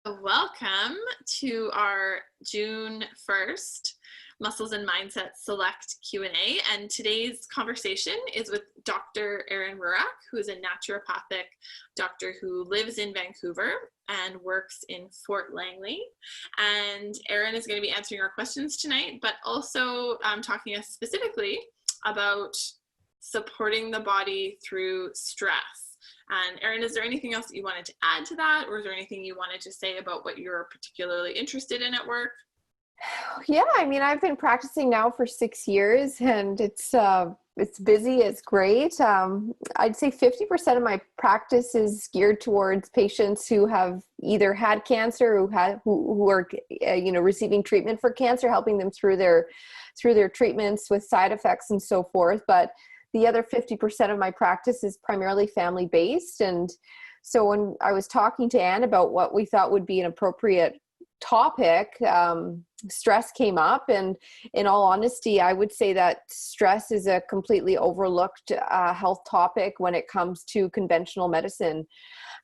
Welcome to our June 1st Muscles and Mindset Select Q&A. And today's conversation is with Dr. Erin Rurak, who is a naturopathic doctor who lives in Vancouver and works in Fort Langley. And Erin is going to be answering our questions tonight, but also talking to us specifically about supporting the body through stress. And Erin, is there anything else that you wanted to add to that, or is there anything you wanted to say about what you're particularly interested in at work? Yeah, I mean, I've been practicing now for 6 years, and it's busy. It's great. I'd say 50% of my practice is geared towards patients who have either had cancer, who are receiving treatment for cancer, helping them through their treatments with side effects and so forth. But the other 50% of my practice is primarily family-based. And so when I was talking to Anne about what we thought would be an appropriate topic, stress came up. And in all honesty, I would say that stress is a completely overlooked health topic when it comes to conventional medicine.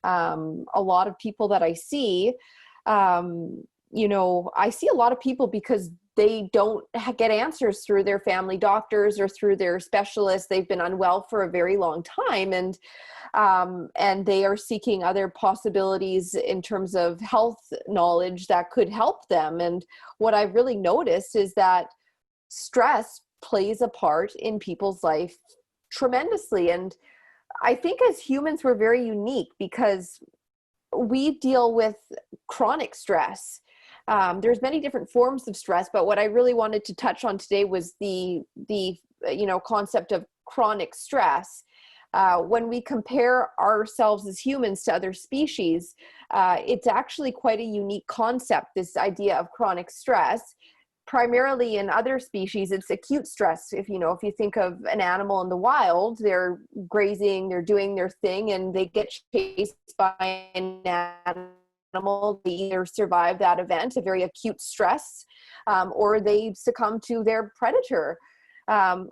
A lot of people that I see, I see a lot of people because they don't get answers through their family doctors or through their specialists. They've been unwell for a very long time, and they are seeking other possibilities in terms of health knowledge that could help them. And what I've really noticed is that stress plays a part in people's life tremendously. And I think as humans, we're very unique because we deal with chronic stress. There's many different forms of stress, but what I really wanted to touch on today was the concept of chronic stress. When we compare ourselves as humans to other species, it's actually quite a unique concept, this idea of chronic stress. Primarily in other species, it's acute stress. If you think of an animal in the wild, they're grazing, they're doing their thing, and they get chased by an animal. They either survive that event, a very acute stress, or they succumb to their predator.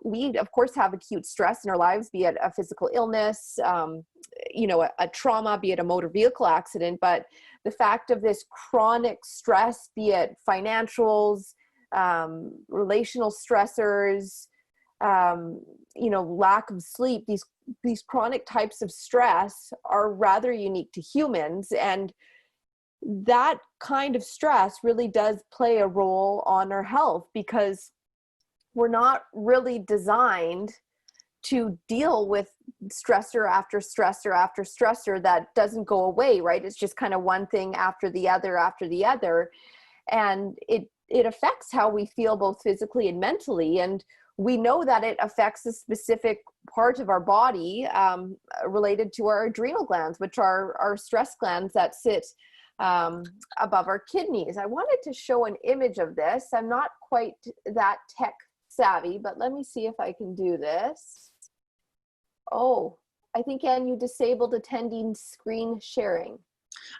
We, of course, have acute stress in our lives, be it a physical illness, a trauma, be it a motor vehicle accident. But the fact of this chronic stress, be it financials, relational stressors, lack of sleep, these chronic types of stress are rather unique to humans. And that kind of stress really does play a role on our health, because we're not really designed to deal with stressor after stressor after stressor that doesn't go away, right? It's just kind of one thing after the other after the other. And it affects how we feel both physically and mentally. And we know that it affects a specific part of our body related to our adrenal glands, which are our stress glands that sit above our kidneys. I wanted to show an image of this. I'm not quite that tech savvy, but let me see if I can do this. Oh, I think, Anne, you disabled attending screen sharing.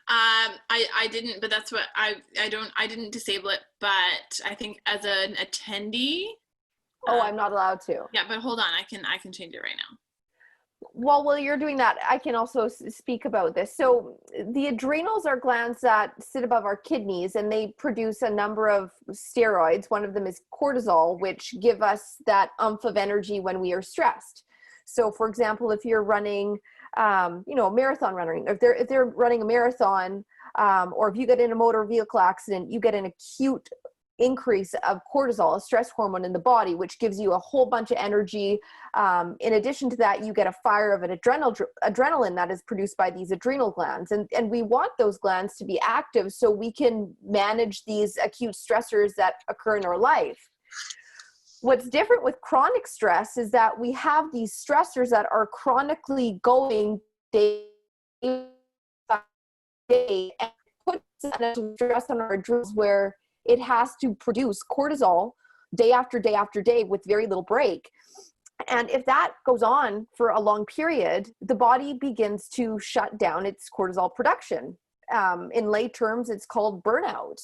I didn't, but that's what I didn't disable it, but I think as an attendee. I'm not allowed to. Yeah, but hold on, I can change it right now. Well, while you're doing that, I can also speak about this. So the adrenals are glands that sit above our kidneys, and they produce a number of steroids. One of them is cortisol, which give us that oomph of energy when we are stressed. So for example, if you're running, a marathon runner, if they're running a marathon, or if you get in a motor vehicle accident, you get an acute increase of cortisol, a stress hormone in the body, which gives you a whole bunch of energy. In addition to that, you get a fire of an adrenaline that is produced by these adrenal glands. And we want those glands to be active so we can manage these acute stressors that occur in our life. What's different with chronic stress is that we have these stressors that are chronically going day by day, and puts stress on our adrenals where it has to produce cortisol day after day after day with very little break. And if that goes on for a long period, the body begins to shut down its cortisol production. In lay terms, it's called burnout,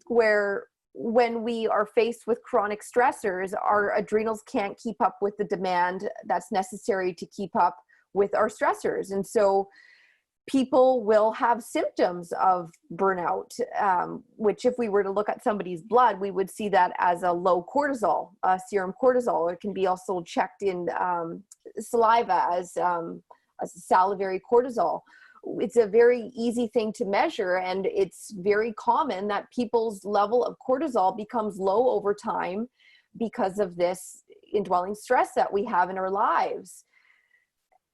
where when we are faced with chronic stressors, our adrenals can't keep up with the demand that's necessary to keep up with our stressors. And so people will have symptoms of burnout, which if we were to look at somebody's blood, we would see that as a low cortisol, serum cortisol. It can be also checked in saliva as salivary cortisol. It's a very easy thing to measure, and it's very common that people's level of cortisol becomes low over time because of this indwelling stress that we have in our lives.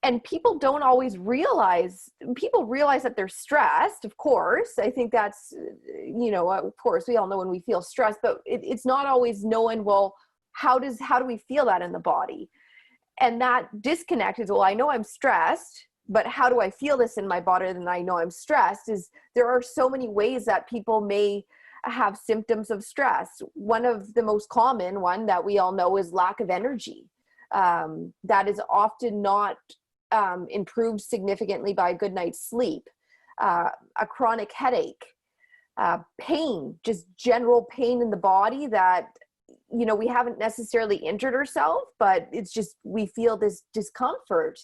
And people don't always realize, people realize that they're stressed, of course. I think that's, of course, we all know when we feel stressed, but it's not always knowing, well, how do we feel that in the body? And that disconnect is, well, I know I'm stressed, but how do I feel this in my body? And I know I'm stressed. Is there are so many ways that people may have symptoms of stress. One of the most common one that we all know is lack of energy. That is often not improved significantly by a good night's sleep. A chronic headache, pain, just general pain in the body that, we haven't necessarily injured ourselves, but it's just, we feel this discomfort.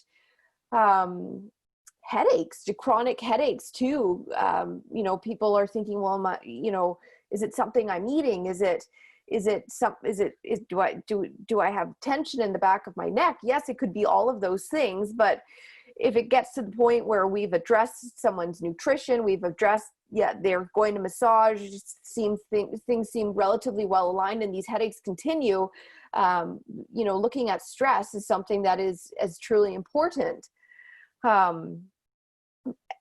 Headaches, chronic headaches too. People are thinking, well, is it something I'm eating? Do I have tension in the back of my neck? Yes, it could be all of those things, but if it gets to the point where we've addressed someone's nutrition, they're going to massage, things seem relatively well aligned and these headaches continue, looking at stress is something that is truly important.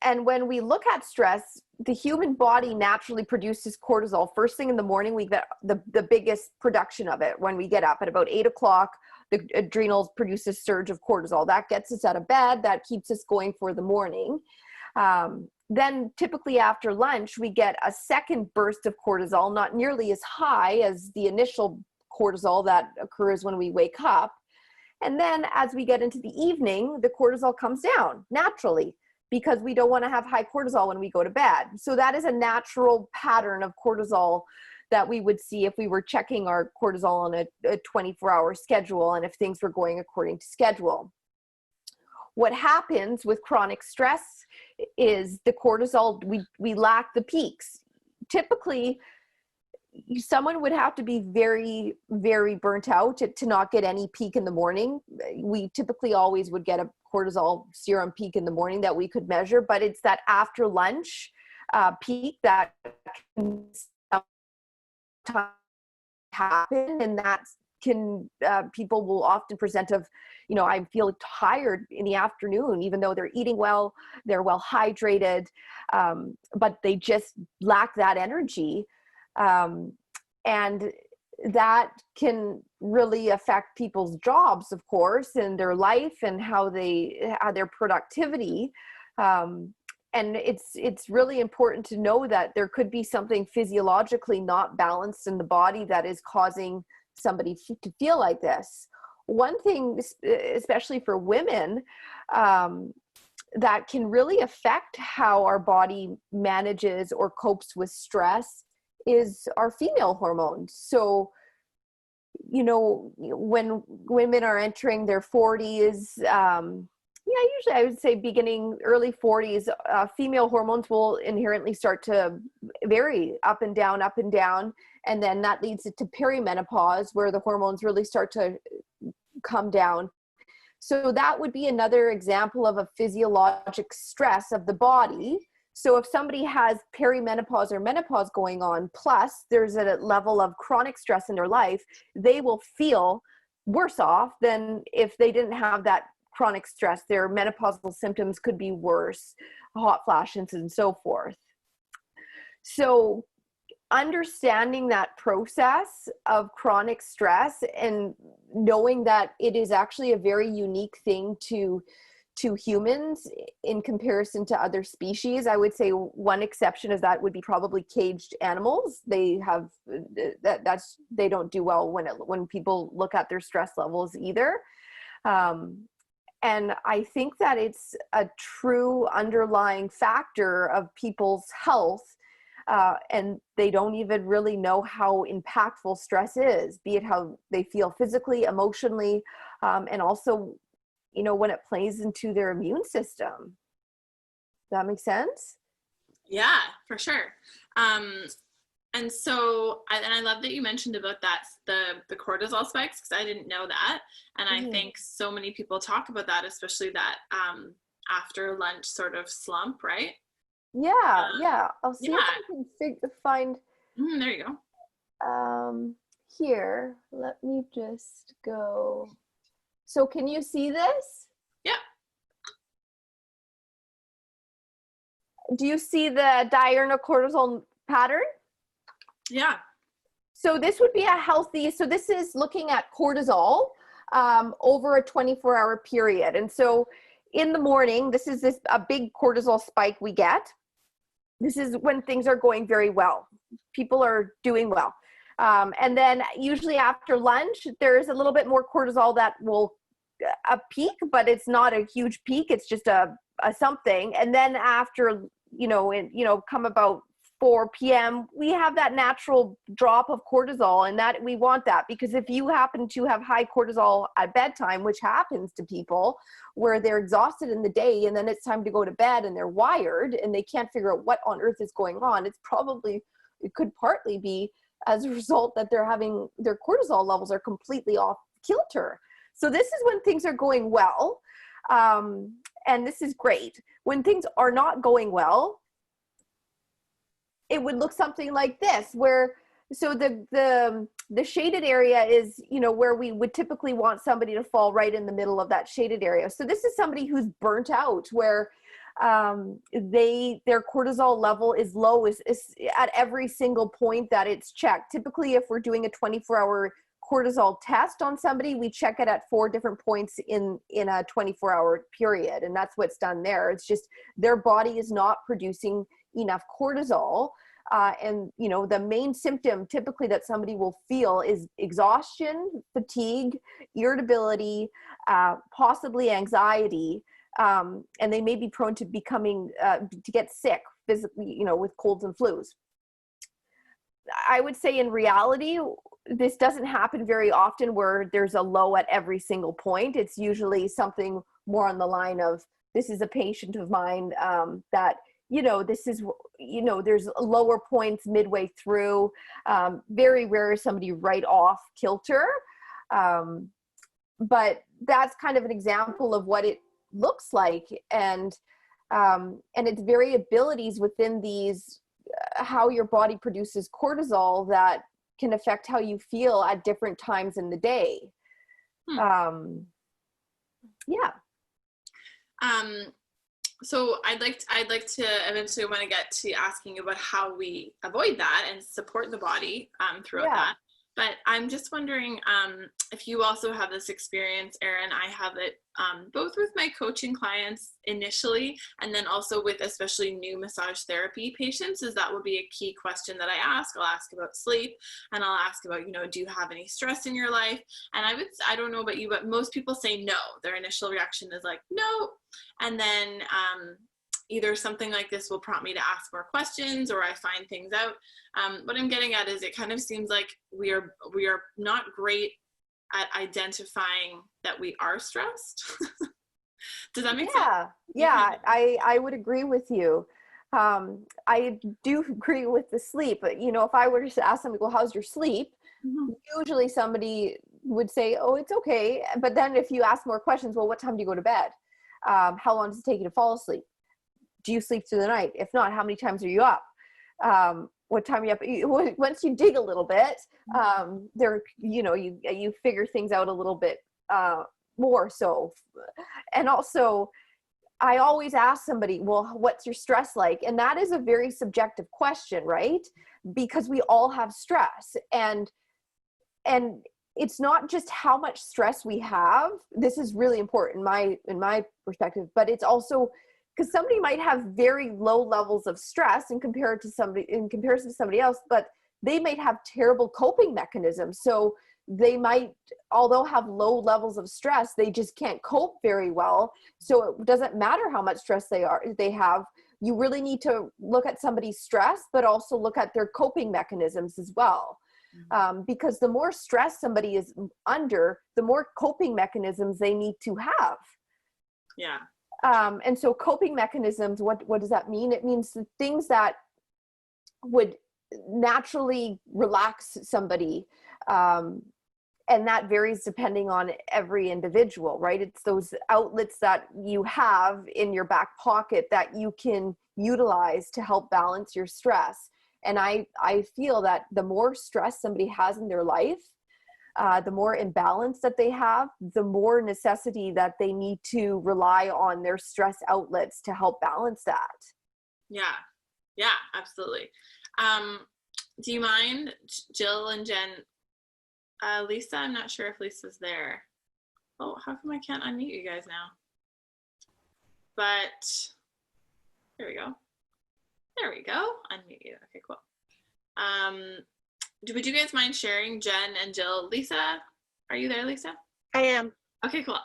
And when we look at stress, the human body naturally produces cortisol. First thing in the morning, we get the biggest production of it. When we get up at about 8 o'clock, the adrenals produce a surge of cortisol. That gets us out of bed. That keeps us going for the morning. Then typically after lunch, we get a second burst of cortisol, not nearly as high as the initial cortisol that occurs when we wake up. And then as we get into the evening, the cortisol comes down naturally, because we don't want to have high cortisol when we go to bed. So that is a natural pattern of cortisol that we would see if we were checking our cortisol on a 24-hour schedule and if things were going according to schedule. What happens with chronic stress is the cortisol, we lack the peaks. Typically, someone would have to be very, very burnt out to not get any peak in the morning. We typically always would get a cortisol serum peak in the morning that we could measure, but it's that after lunch peak that can sometimes happen, and that can, people will often present of, I feel tired in the afternoon, even though they're eating well, they're well hydrated, but they just lack that energy. And that can really affect people's jobs, of course, and their life and how their productivity. And it's really important to know that there could be something physiologically not balanced in the body that is causing somebody to feel like this. One thing, especially for women, that can really affect how our body manages or copes with stress is our female hormones. So, when women are entering their 40s, usually I would say early 40s, female hormones will inherently start to vary up and down. And then that leads it to perimenopause, where the hormones really start to come down. So that would be another example of a physiologic stress of the body. So if somebody has perimenopause or menopause going on, plus there's a level of chronic stress in their life, they will feel worse off than if they didn't have that chronic stress. Their menopausal symptoms could be worse, hot flashes and so forth. So understanding that process of chronic stress and knowing that it is actually a very unique thing to humans in comparison to other species. I would say one exception of that would be probably caged animals. They have they don't do well when people look at their stress levels either. And I think that it's a true underlying factor of people's health, and they don't even really know how impactful stress is, be it how they feel physically, emotionally, and also when it plays into their immune system. That makes sense? Yeah, for sure. And so, and I love that you mentioned about that, the cortisol spikes, because I didn't know that. And I Mhm. think so many people talk about that, especially that after lunch sort of slump, right? Yeah, yeah. I'll see if Yeah. I can find There you go. um here. Let me just go. So can you see this? Yeah. Do you see the diurnal cortisol pattern? Yeah. So this would be a healthy, so this is looking at cortisol over a 24-hour period. And so in the morning, this is a big cortisol spike we get. This is when things are going very well. People are doing well. And then usually after lunch, there's a little bit more cortisol that will a peak, but it's not a huge peak. It's just a something. And then after, come about 4 p.m., we have that natural drop of cortisol, and that we want that, because if you happen to have high cortisol at bedtime, which happens to people where they're exhausted in the day and then it's time to go to bed and they're wired and they can't figure out what on earth is going on, it could partly be as a result that they're having their cortisol levels are completely off kilter. So this is when things are going well, and this is great. When things are not going well, it would look something like this, where so the shaded area is, where we would typically want somebody to fall right in the middle of that shaded area. So this is somebody who's burnt out, where their cortisol level is low is at every single point that it's checked. Typically, if we're doing a 24-hour cortisol test on somebody, we check it at 4 different points in a 24-hour period, and that's what's done there. It's just their body is not producing enough cortisol, and the main symptom typically that somebody will feel is exhaustion, fatigue, irritability, possibly anxiety, and they may be prone to becoming to get sick physically, with colds and flus. I would say in reality, this doesn't happen very often where there's a low at every single point. It's usually something more on the line of, this is a patient of mine that, this is, there's lower points midway through. Very rare is somebody right off kilter. But that's kind of an example of what it looks like. And its variabilities within these, how your body produces cortisol that can affect how you feel at different times in the day. Yeah. So I'd like to eventually want to get to asking about how we avoid that and support the body throughout that. But I'm just wondering if you also have this experience, Erin. I have it both with my coaching clients initially, and then also with especially new massage therapy patients, is that will be a key question that I ask. I'll ask about sleep, and I'll ask about, do you have any stress in your life? And I don't know about you, but most people say no. Their initial reaction is like, no. And then either something like this will prompt me to ask more questions, or I find things out. What I'm getting at is it kind of seems like we are not great at identifying that we are stressed. Does that make sense? Yeah, I would agree with you. I do agree with the sleep, but if I were to ask somebody, well, how's your sleep? Usually somebody would say, oh, it's okay. But then if you ask more questions, well, what time do you go to bed? How long does it take you to fall asleep? Do you sleep through the night? If not, how many times are you up? What time are you up? Once you dig a little bit, you figure things out a little bit more so. And also, I always ask somebody, well, what's your stress like? And that is a very subjective question, right? Because we all have stress, and it's not just how much stress we have. This is really important in my perspective, but it's also because somebody might have very low levels of stress in comparison to somebody else, but they might have terrible coping mechanisms. So they might, although have low levels of stress, they just can't cope very well. So it doesn't matter how much stress they have. You really need to look at somebody's stress, but also look at their coping mechanisms as well. Because the more stress somebody is under, the more coping mechanisms they need to have. Yeah. And so coping mechanisms, what does that mean? It means the things that would naturally relax somebody. And that varies depending on every individual, right? It's those outlets that you have in your back pocket that you can utilize to help balance your stress. And I feel that the more stress somebody has in their life, the more imbalance that they have, the more necessity that they need to rely on their stress outlets to help balance that. Yeah, absolutely. Do you mind, Jill and Jen? Lisa, I'm not sure if Lisa's there. Oh, how come I can't unmute you guys now? But there we go. There we go. Unmute you. Okay, cool. Would you guys mind sharing, Jen and Jill? Lisa, are you there, Lisa? I am. Okay, cool.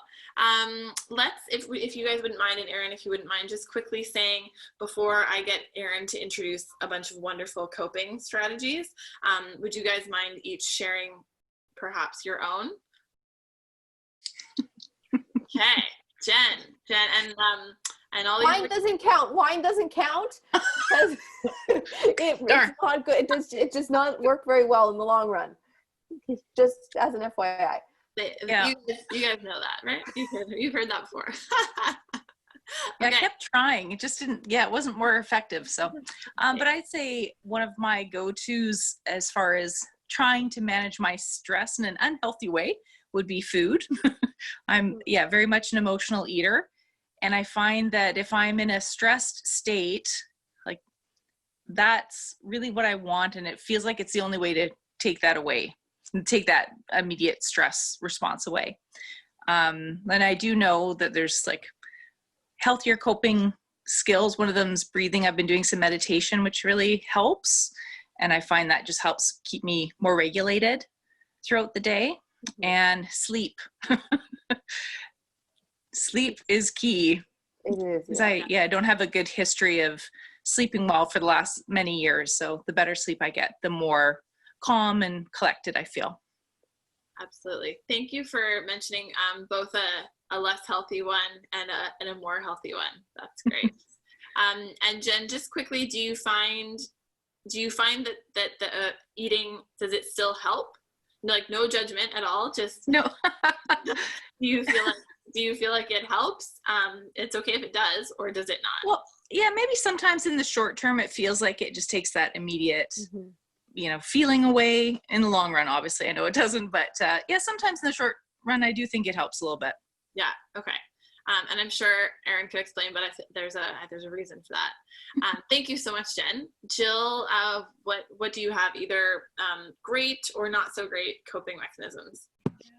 If you guys wouldn't mind, and Erin, if you wouldn't mind, just quickly saying before I get Erin to introduce a bunch of wonderful coping strategies, would you guys mind each sharing perhaps your own? Okay, Jen, and all wine doesn't count. Wine doesn't count because it's not good. It does not work very well in the long run. Just as an FYI. Yeah. You guys know that, right? You've heard that before. Okay. Yeah, I kept trying. It just didn't. Yeah, it wasn't more effective. So, but I'd say one of my go-tos as far as trying to manage my stress in an unhealthy way would be food. I'm very much an emotional eater. And I find that if I'm in a stressed state, like that's really what I want. And it feels like it's the only way to take that away, take that immediate stress response away. And I do know that there's like healthier coping skills. One of them is breathing. I've been doing some meditation, which really helps. And I find that just helps keep me more regulated throughout the day. And sleep. Sleep is key. It is. I don't have a good history of sleeping well for the last many years. So the better sleep I get, the more calm and collected I feel. Absolutely. Thank you for mentioning both a less healthy one and a more healthy one. That's great. And Jen, just quickly, do you find that the eating, does it still help? Like no judgment at all, just no. do you feel like it helps? It's okay if it does, or does it not? Well, yeah, maybe sometimes in the short term it feels like it just takes that immediate feeling away. In the long run, obviously I know it doesn't, but sometimes in the short run I do think it helps a little bit. Yeah, okay. And I'm sure Erin could explain, but there's a reason for that. Thank you so much, Jen. Jill, what do you have, either great or not so great coping mechanisms?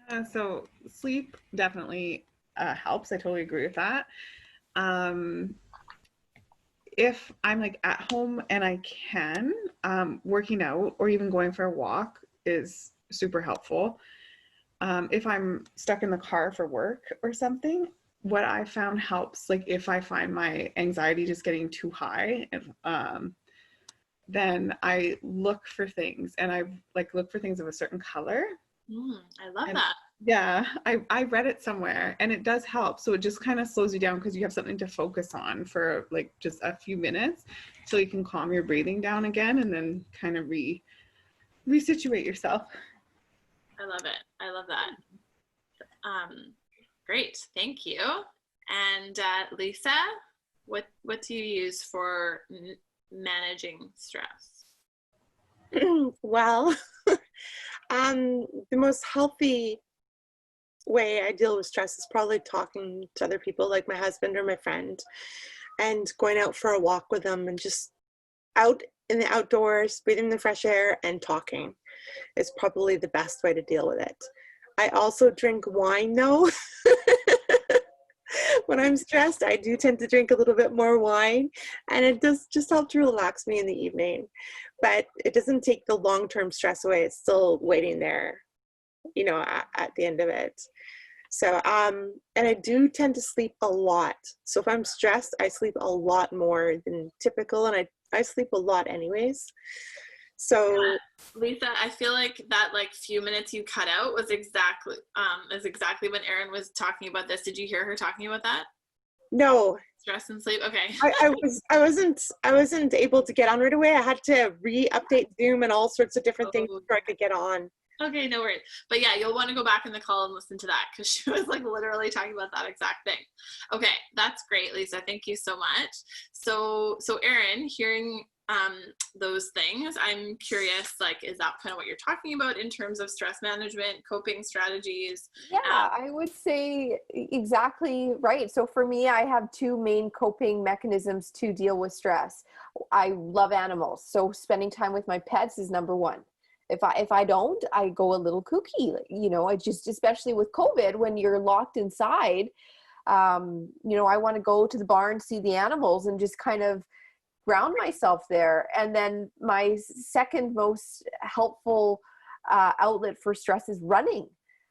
Yeah, so sleep definitely helps. I totally agree with that. If I'm like at home and I can, working out or even going for a walk is super helpful. If I'm stuck in the car for work or something, what I found helps, like if I find my anxiety just getting too high, then I look for things, and I look for things of a certain color. I love that. Yeah, I read it somewhere, and it does help. So it just kind of slows you down because you have something to focus on for like just a few minutes, so you can calm your breathing down again, and then kind of resituate yourself. I love it. I love that. Great, thank you. And Lisa, what do you use for managing stress? Well, the most healthy way I deal with stress is probably talking to other people, like my husband or my friend, and going out for a walk with them, and just out in the outdoors, breathing the fresh air and talking is probably the best way to deal with it. I also drink wine though. When I'm stressed, I do tend to drink a little bit more wine, and it does just help to relax me in the evening. But it doesn't take the long-term stress away. It's still waiting there, at the end of it. So, and I do tend to sleep a lot. So if I'm stressed, I sleep a lot more than typical, and I sleep a lot anyways. So Lisa, I feel like that few minutes you cut out was exactly when Erin was talking about this. Did you hear her talking about that? No, Stress and sleep. Okay. I wasn't able to get on right away. I had to re-update Zoom and all sorts of different things Oh, before I could get on. okay, no worries. But yeah, you'll want to go back in the call and listen to that because she was like literally talking about that exact thing. Okay, that's great, Lisa. Thank you so much. So Erin, hearing those things, I'm curious, like, is that kind of what you're talking about in terms of stress management, coping strategies? Yeah, I would say exactly right. So for me, I have two main coping mechanisms to deal with stress. I love animals, so spending time with my pets is number one. If I don't, I go a little kooky. You know, I just, especially with COVID, when you're locked inside, you know, I want to go to the barn, see the animals, and just kind of ground myself there. And then my second most helpful outlet for stress is running.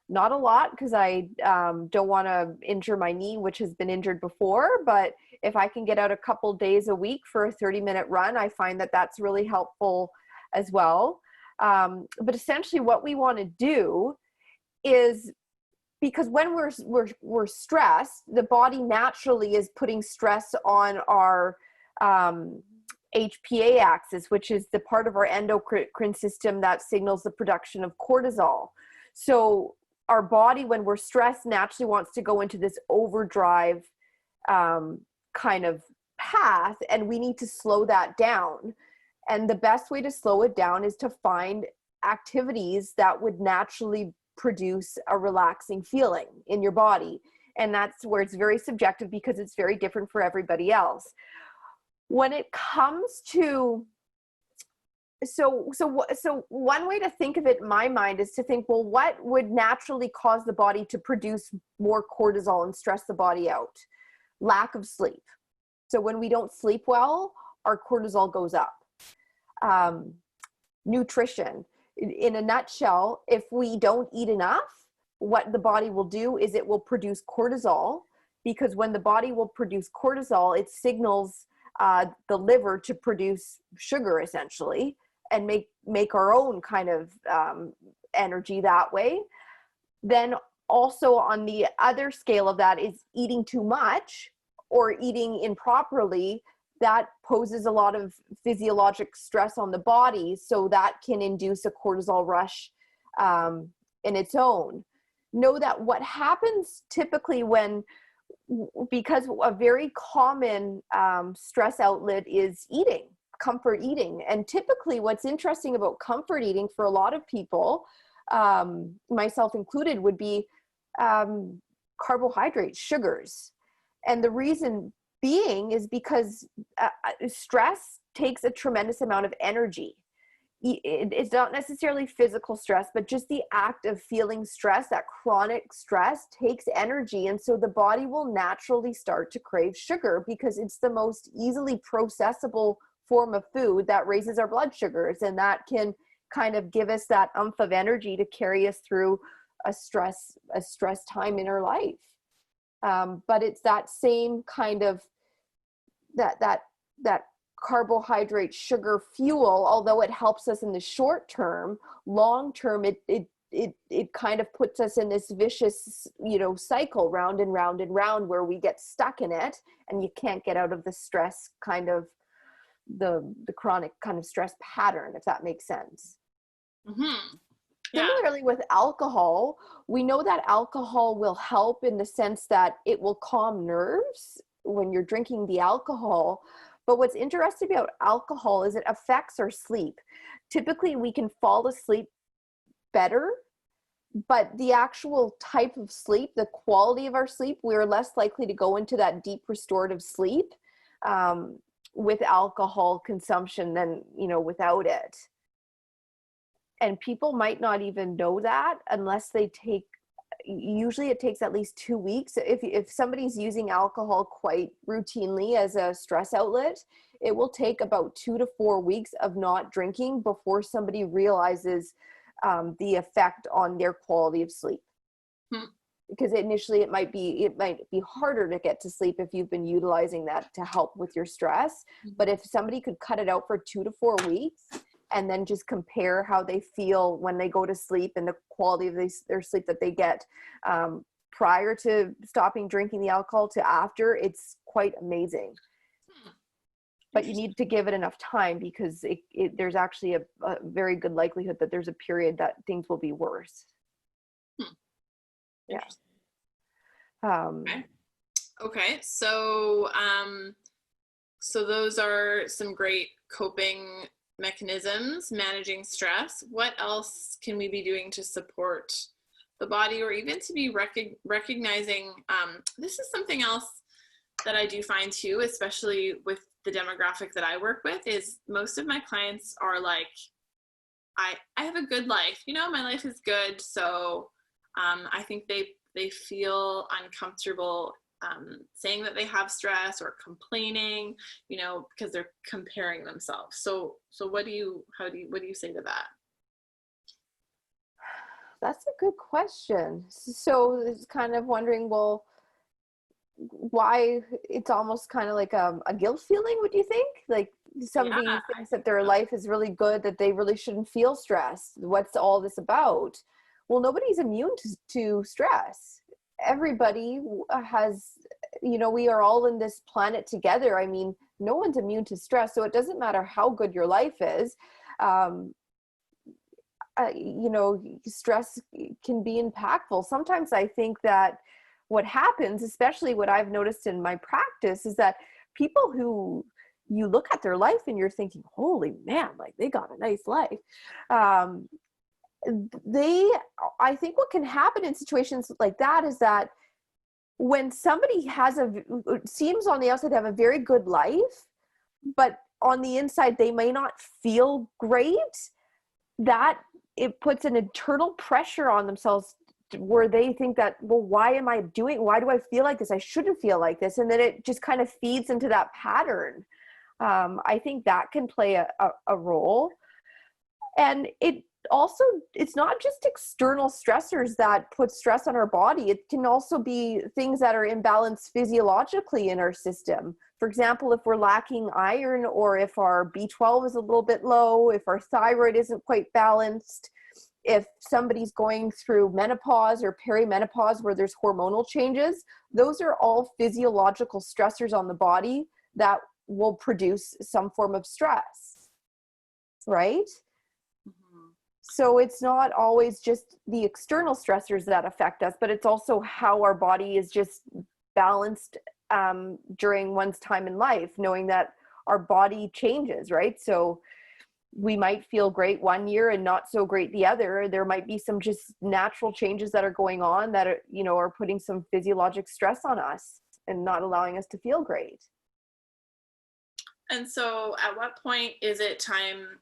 Not a lot, because I don't want to injure my knee, which has been injured before. But if I can get out a couple days a week for a 30-minute run, I find that that's really helpful as well. But essentially what we want to do is, because when we're stressed, the body naturally is putting stress on our HPA axis, which is the part of our endocrine system that signals the production of cortisol. So our body, when we're stressed, naturally wants to go into this overdrive kind of path, and we need to slow that down. And the best way to slow it down is to find activities that would naturally produce a relaxing feeling in your body. And that's where it's very subjective, because it's very different for everybody else. When it comes to, so one way to think of it in my mind is to think, well, what would naturally cause the body to produce more cortisol and stress the body out? Lack of sleep. So when we don't sleep well, our cortisol goes up. Nutrition. In a nutshell, if we don't eat enough, what the body will do is it will produce cortisol, because when the body will produce cortisol, it signals the liver to produce sugar, essentially, and make our own kind of energy that way. Then also on the other scale of that is eating too much or eating improperly. That poses a lot of physiologic stress on the body, so that can induce a cortisol rush in its own. Know that what happens typically because a very common stress outlet is eating, comfort eating. And typically what's interesting about comfort eating for a lot of people, myself included, would be carbohydrates, sugars. And the reason being is because stress takes a tremendous amount of energy. It's not necessarily physical stress, but just the act of feeling stress, that chronic stress, takes energy. And so the body will naturally start to crave sugar, because it's the most easily processable form of food that raises our blood sugars. And that can kind of give us that oomph of energy to carry us through a stress time in our life. But it's that same kind of that carbohydrate sugar fuel, although it helps us in the short term, long term it kind of puts us in this vicious, you know, cycle, round and round and round, where we get stuck in it and you can't get out of the stress, kind of the chronic kind of stress pattern, if that makes sense. Mm-hmm. Yeah. Similarly with alcohol, we know that alcohol will help in the sense that it will calm nerves when you're drinking the alcohol. But what's interesting about alcohol is it affects our sleep. Typically we can fall asleep better, but the actual type of sleep, the quality of our sleep, we're less likely to go into that deep restorative sleep with alcohol consumption than, you know, without it. And people might not even know that unless they take, usually it takes at least 2 weeks. If somebody's using alcohol quite routinely as a stress outlet, it will take about 2 to 4 weeks of not drinking before somebody realizes the effect on their quality of sleep. Because initially it might be harder to get to sleep if you've been utilizing that to help with your stress. But if somebody could cut it out for 2 to 4 weeks and then just compare how they feel when they go to sleep and the quality of their sleep that they get, prior to stopping drinking the alcohol to after, it's quite amazing. But you need to give it enough time, because there's actually a very good likelihood that there's a period that things will be worse. Yeah. Okay. So those are some great coping mechanisms, managing stress. What else can we be doing to support the body, or even to be recognizing, this is something else that I do find too, especially with the demographic that I work with, is most of my clients are like, I have a good life, you know, my life is good. So I think they feel uncomfortable saying that they have stress or complaining, you know, because they're comparing themselves. So what do you say to that? That's a good question. So it's kind of wondering, well, why it's almost kind of like a guilt feeling, would you think? Like somebody thinks that their life is really good, that they really shouldn't feel stressed. What's all this about? Well, nobody's immune to stress. Everybody has, you know, we are all in this planet together. I mean, no one's immune to stress. So it doesn't matter how good your life is. You know, stress can be impactful. Sometimes I think that what happens, especially what I've noticed in my practice, is that people who you look at their life and you're thinking, holy man, like they got a nice life. I think what can happen in situations like that is that when somebody seems on the outside to have a very good life, but on the inside they may not feel great, that it puts an internal pressure on themselves where they think that, well, why do I feel like this? I shouldn't feel like this. And then it just kind of feeds into that pattern. I think that can play a role. And it's not just external stressors that put stress on our body. It can also be things that are imbalanced physiologically in our system. For example, if we're lacking iron, or if our B12 is a little bit low, if our thyroid isn't quite balanced, if somebody's going through menopause or perimenopause where there's hormonal changes, those are all physiological stressors on the body that will produce some form of stress, right? So it's not always just the external stressors that affect us, but it's also how our body is just balanced during one's time in life, knowing that our body changes, right? So we might feel great one year and not so great the other. There might be some just natural changes that are going on that are, you know, are putting some physiologic stress on us and not allowing us to feel great. And so at what point is it time,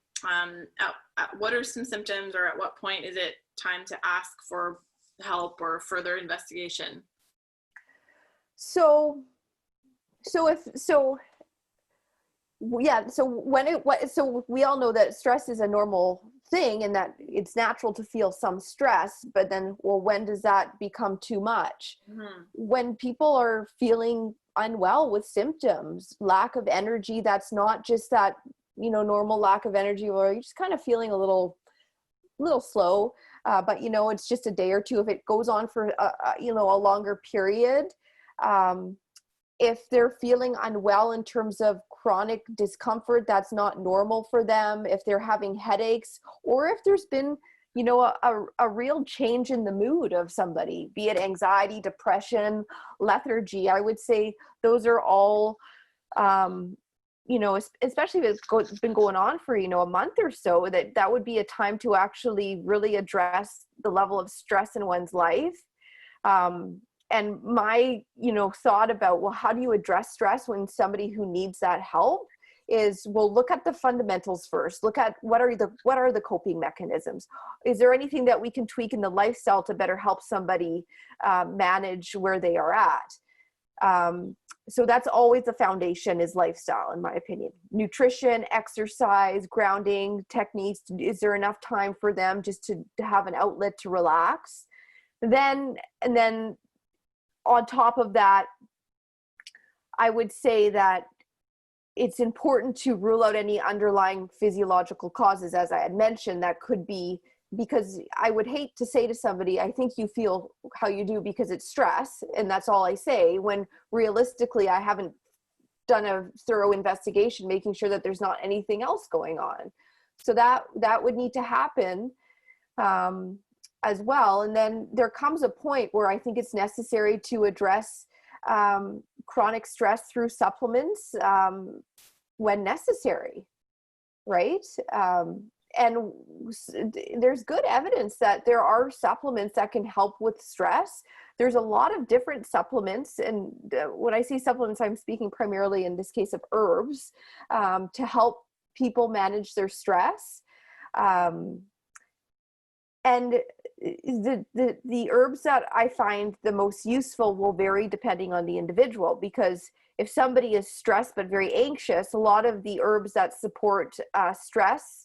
what are some symptoms, or at what point is it time to ask for help or further investigation? So we all know that stress is a normal thing and that it's natural to feel some stress, but then, well, when does that become too much? Mm-hmm. When people are feeling unwell with symptoms, lack of energy, that's not just that, you know, normal lack of energy, or you're just kind of feeling a little slow, but you know, it's just a day or two. If it goes on for a longer period, if they're feeling unwell in terms of chronic discomfort that's not normal for them, if they're having headaches, or if there's been, you know, a real change in the mood of somebody, be it anxiety, depression, lethargy, I would say those are all, you know, especially if it's been going on for, you know, a month or so, that would be a time to actually really address the level of stress in one's life. And my, you know, thought about, well, how do you address stress when somebody who needs that help is, well, look at the fundamentals first. Look at what are the coping mechanisms? Is there anything that we can tweak in the lifestyle to better help somebody manage where they are at? So that's always the foundation, is lifestyle, in my opinion. Nutrition, exercise, grounding techniques. Is there enough time for them just to have an outlet to relax? And then on top of that, I would say that it's important to rule out any underlying physiological causes, as I had mentioned, that could be because I would hate to say to somebody, I think you feel how you do because it's stress, and that's all I say, when realistically I haven't done a thorough investigation making sure that there's not anything else going on. So that would need to happen as well. And then there comes a point where I think it's necessary to address chronic stress through supplements when necessary, right? And there's good evidence that there are supplements that can help with stress. There's a lot of different supplements, and when I say supplements, I'm speaking primarily in this case of herbs to help people manage their stress. And the herbs that I find the most useful will vary depending on the individual, because if somebody is stressed but very anxious, a lot of the herbs that support stress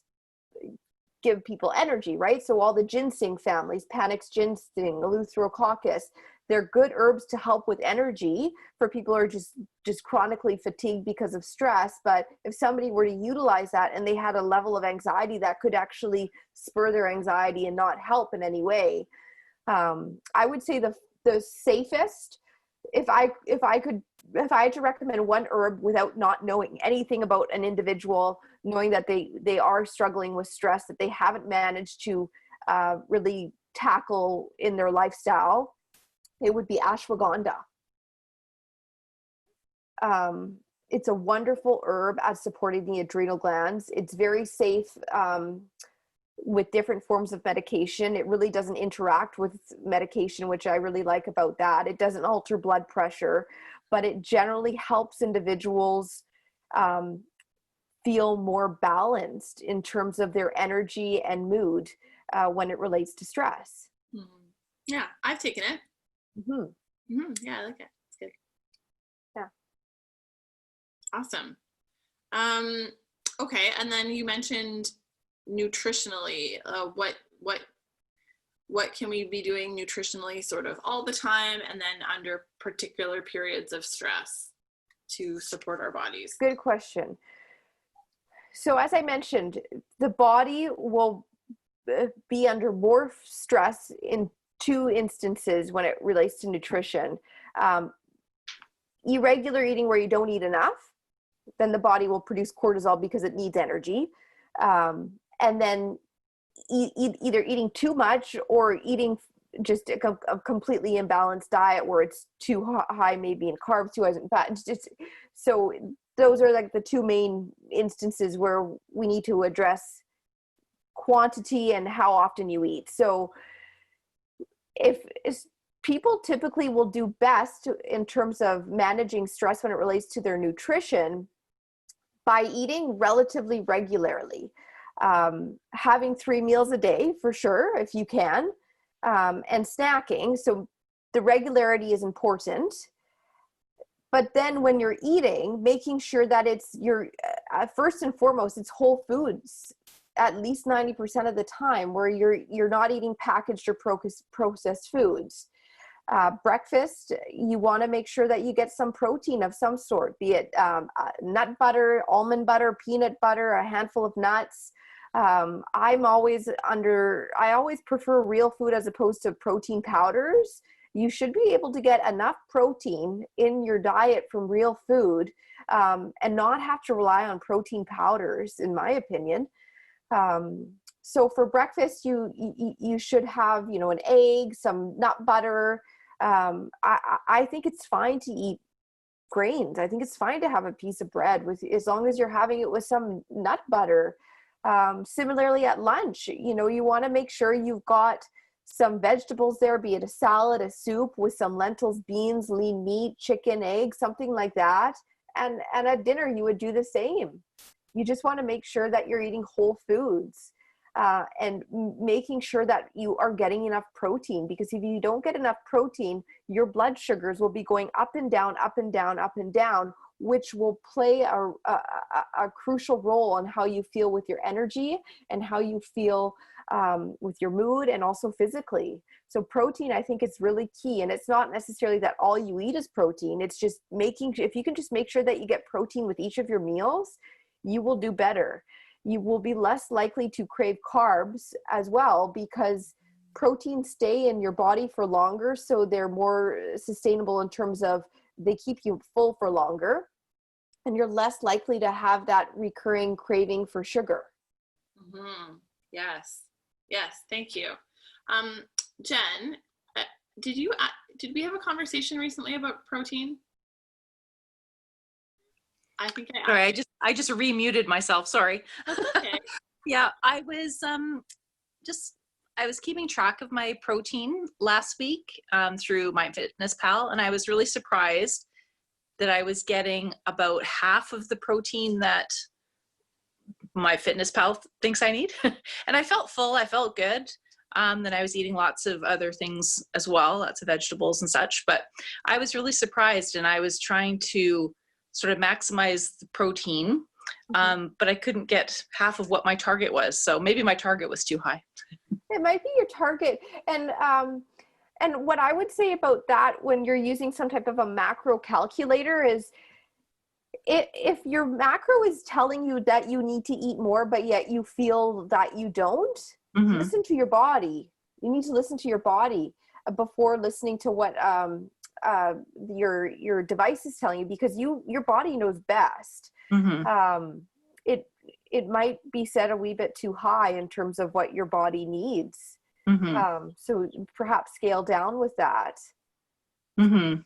give people energy, right? So all the ginseng families, Panax ginseng, eleutherococcus, they're good herbs to help with energy for people who are just chronically fatigued because of stress. But if somebody were to utilize that and they had a level of anxiety that could actually spur their anxiety and not help in any way, I would say the safest, if I had to recommend one herb without not knowing anything about an individual, knowing that they are struggling with stress that they haven't managed to really tackle in their lifestyle, it would be ashwagandha. It's a wonderful herb at supporting the adrenal glands. It's very safe with different forms of medication. It really doesn't interact with medication, which I really like about that. It doesn't alter blood pressure, but it generally helps individuals feel more balanced in terms of their energy and mood when it relates to stress. Mm-hmm. Yeah, I've taken it. Mm-hmm. Mm-hmm. Yeah, I like it. It's good. Yeah. Awesome. Okay, and then you mentioned nutritionally. What can we be doing nutritionally sort of all the time and then under particular periods of stress to support our bodies? Good question. So as I mentioned, the body will be under more stress in two instances when it relates to nutrition. Irregular eating where you don't eat enough, then the body will produce cortisol because it needs energy. And then either eating too much or eating just a completely imbalanced diet where it's too high maybe in carbs, too high in fat. So those are like the two main instances where we need to address quantity and how often you eat. So if people typically will do best in terms of managing stress when it relates to their nutrition by eating relatively regularly, having 3 meals a day for sure, if you can, and snacking. So the regularity is important. But then when you're eating, making sure that it's first and foremost, it's whole foods at least 90% of the time, where you're not eating packaged or processed foods. Breakfast, you want to make sure that you get some protein of some sort, be it nut butter, almond butter, peanut butter, a handful of nuts. I always prefer real food as opposed to protein powders. You should be able to get enough protein in your diet from real food and not have to rely on protein powders, in my opinion. So for breakfast, you should have, an egg, some nut butter. I think it's fine to eat grains. I think it's fine to have a piece of bread as long as you're having it with some nut butter. Similarly at lunch, you want to make sure you've got some vegetables there, be it a salad, a soup with some lentils, beans, lean meat, chicken, eggs, something like that. And at dinner, you would do the same. You just want to make sure that you're eating whole foods and making sure that you are getting enough protein, because if you don't get enough protein, your blood sugars will be going up and down, up and down, up and down, which will play a crucial role on how you feel with your energy and how you feel with your mood and also physically. So protein, I think, is really key. And it's not necessarily that all you eat is protein. It's just if you can just make sure that you get protein with each of your meals, you will do better. you will be less likely to crave carbs as well, because proteins stay in your body for longer, so they're more sustainable in terms of they keep you full for longer, and you're less likely to have that recurring craving for sugar. Mm-hmm. Yes. Yes. Thank you. Jen, did we have a conversation recently about protein? I think Sorry, I just remuted myself. Sorry. Okay. Yeah, I was keeping track of my protein last week through MyFitnessPal, and I was really surprised that I was getting about half of the protein that MyFitnessPal thinks I need. And I felt full. I felt good. Then I was eating lots of other things as well, lots of vegetables and such. But I was really surprised, and I was trying to sort of maximize the protein, but I couldn't get half of what my target was. So maybe my target was too high. It might be your target. And what I would say about that, when you're using some type of a macro calculator, is if your macro is telling you that you need to eat more, but yet you feel that you don't, listen to your body. You need to listen to your body before listening to what your device is telling you, because your body knows best. It might be set a wee bit too high in terms of what your body needs. So perhaps scale down with that. When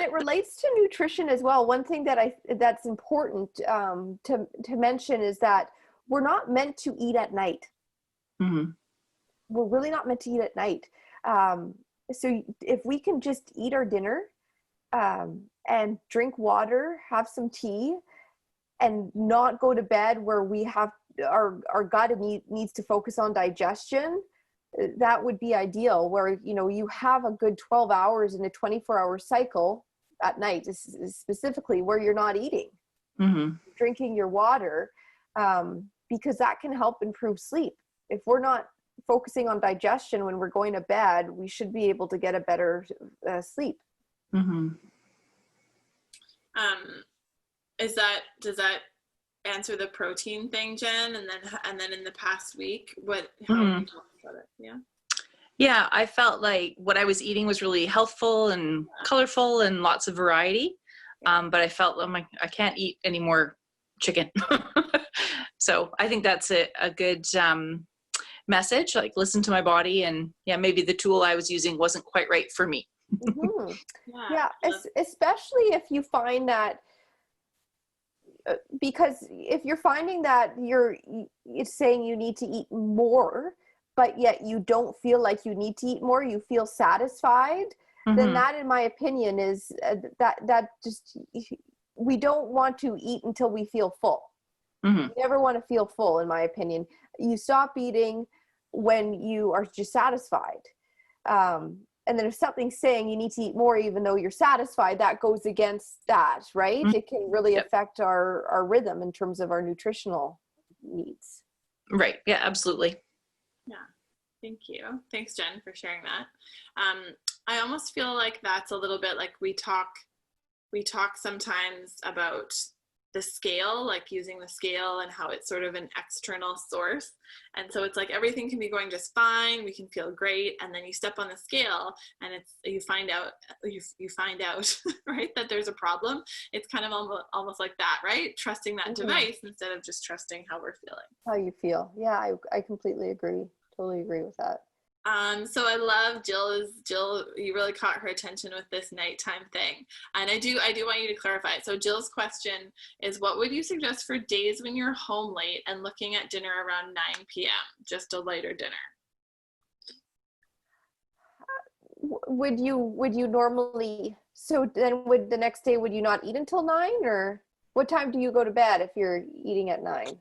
it relates to nutrition as well, one thing that's important to mention is that we're not meant to eat at night. We're really not meant to eat at night. So if we can just eat our dinner and drink water, have some tea, and not go to bed where we have our gut needs to focus on digestion, that would be ideal, where you have a good 12 hours in a 24-hour cycle at night, specifically where you're not eating, drinking your water, because that can help improve sleep. If we're not focusing on digestion when we're going to bed, we should be able to get a better sleep. Does that answer the protein thing, Jen? And then in the past week, how have you talked about it? Yeah, I felt like what I was eating was really healthful and colorful and lots of variety. But I felt like I can't eat any more chicken. So I think that's a good message, like listen to my body, and maybe the tool I was using wasn't quite right for me. Especially if you find that, because if you're finding that it's saying you need to eat more, but yet you don't feel like you need to eat more, you feel satisfied, then that, in my opinion, is that just, we don't want to eat until we feel full. You never want to feel full, in my opinion. You stop eating when you are just satisfied. And then if something's saying you need to eat more even though you're satisfied, that goes against that, right? It can really affect our rhythm in terms of our nutritional needs. Right. Yeah, absolutely. Yeah. Thank you. Thanks, Jen, for sharing that. I almost feel like that's a little bit like we talk sometimes about the scale, like using the scale and how it's sort of an external source. And so it's like everything can be going just fine, we can feel great, and then you step on the scale and you find out right, that there's a problem. It's kind of almost like that, right? Trusting that device instead of just trusting how we're feeling. How you feel. Yeah, I completely agree. Totally agree with that. So I love Jill, you really caught her attention with this nighttime thing. And I do want you to clarify it. So Jill's question is, what would you suggest for days when you're home late and looking at dinner around 9 p.m., just a lighter dinner? Would you normally, so then would the next day, would you not eat until 9, or what time do you go to bed if you're eating at 9?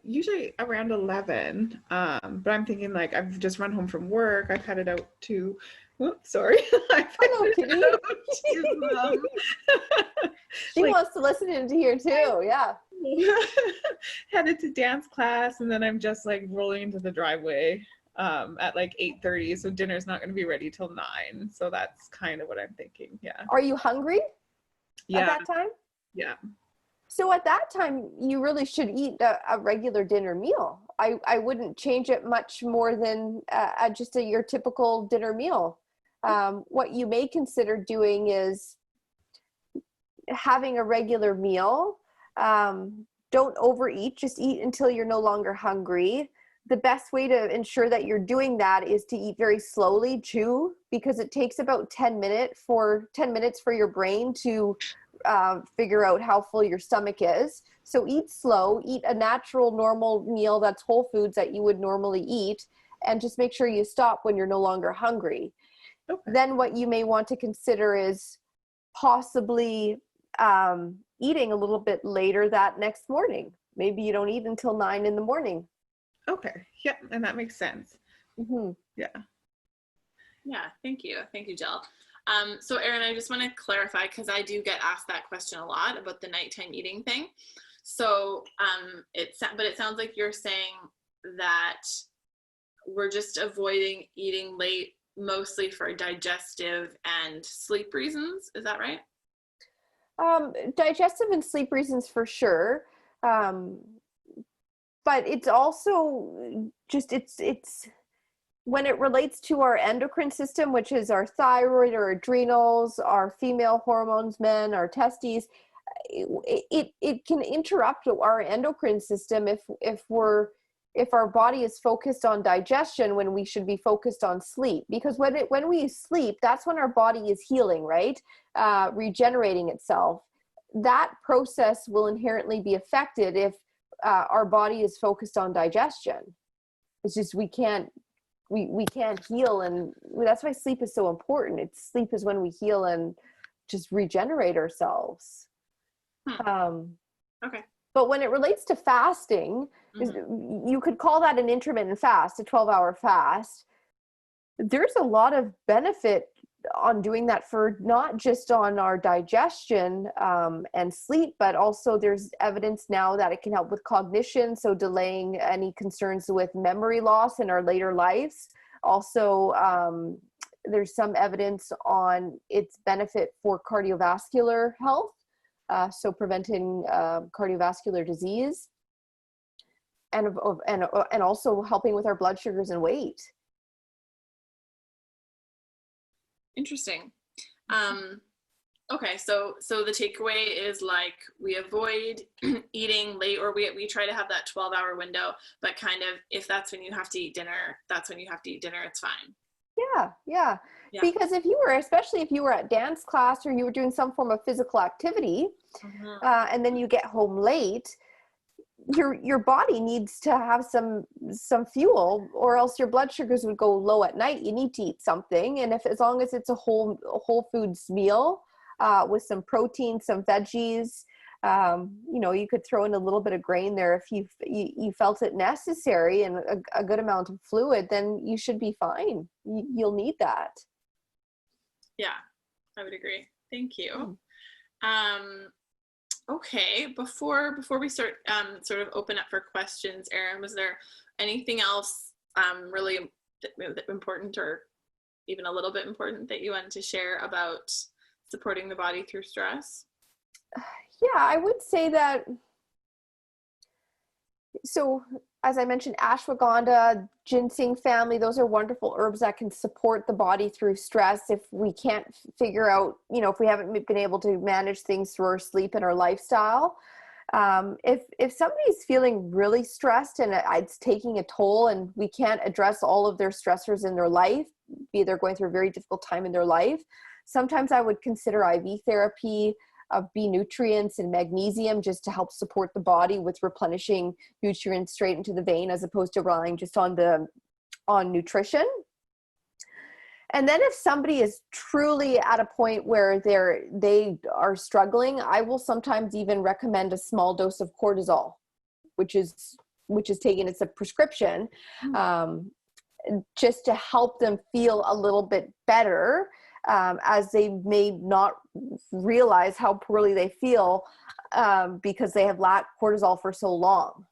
Usually around 11, but I'm thinking like I've just run home from work. I've headed out to, sorry. Hello, Kitty. She wants to listen into here too, yeah. Headed to dance class, and then I'm just like rolling into the driveway at like 8:30, so dinner's not going to be ready till 9. So that's kind of what I'm thinking, yeah. Are you hungry at that time? Yeah. So at that time, you really should eat a regular dinner meal. I wouldn't change it much more than just your typical dinner meal. What you may consider doing is having a regular meal. Don't overeat, just eat until you're no longer hungry. The best way to ensure that you're doing that is to eat very slowly, chew, because it takes about 10 minutes for your brain to figure out how full your stomach is. So eat slow, eat a natural, normal meal that's whole foods that you would normally eat, and just make sure you stop when you're no longer hungry. Okay. Then what you may want to consider is possibly eating a little bit later that next morning. Maybe you don't eat until 9 in the morning. Okay. Yeah, and that makes sense. Mm-hmm. Yeah. Yeah, thank you, Jill. So Erin, I just want to clarify, because I do get asked that question a lot about the nighttime eating thing. So it sounds like you're saying that we're just avoiding eating late mostly for digestive and sleep reasons. Is that right? Digestive and sleep reasons for sure. But it's also just, it's when it relates to our endocrine system, which is our thyroid, our adrenals, our female hormones, men, our testes, it can interrupt our endocrine system if our body is focused on digestion when we should be focused on sleep. Because when we sleep, that's when our body is healing, right? Regenerating itself. That process will inherently be affected if our body is focused on digestion. It's just we can't heal, and that's why sleep is so important. Sleep is when we heal and just regenerate ourselves. Okay. But when it relates to fasting, you could call that an intermittent fast, a 12-hour fast. There's a lot of benefit on doing that, for not just on our digestion and sleep, but also there's evidence now that it can help with cognition, so delaying any concerns with memory loss in our later lives. Also, there's some evidence on its benefit for cardiovascular health, so preventing cardiovascular disease, and also helping with our blood sugars and weight. Interesting. Okay, so the takeaway is, like, we avoid eating late, or we try to have that 12-hour window, but kind of if that's when you have to eat dinner, that's when you have to eat dinner. It's fine. Yeah. Because especially if you were at dance class or you were doing some form of physical activity, and then you get home late, your body needs to have some fuel, or else your blood sugars would go low at night. You need to eat something, and as long as it's a whole foods meal with some protein, some veggies, you could throw in a little bit of grain there if you felt it necessary, and a good amount of fluid, then you should be fine. You'll need that. Yeah, I would agree. Thank you. Okay, before we start sort of open up for questions, Erin, was there anything else really important, or even a little bit important, that you wanted to share about supporting the body through stress? Yeah, I would say that, so as I mentioned, ashwagandha, ginseng family, those are wonderful herbs that can support the body through stress. If we can't figure out, if we haven't been able to manage things through our sleep and our lifestyle, if somebody's feeling really stressed and it's taking a toll, and we can't address all of their stressors in their life, be they're going through a very difficult time in their life, sometimes I would consider IV therapy of B nutrients and magnesium, just to help support the body with replenishing nutrients straight into the vein, as opposed to relying just on nutrition. And then if somebody is truly at a point where they are struggling, I will sometimes even recommend a small dose of cortisol, which is taken as a prescription, just to help them feel a little bit better, as they may not realize how poorly they feel because they have lacked cortisol for so long.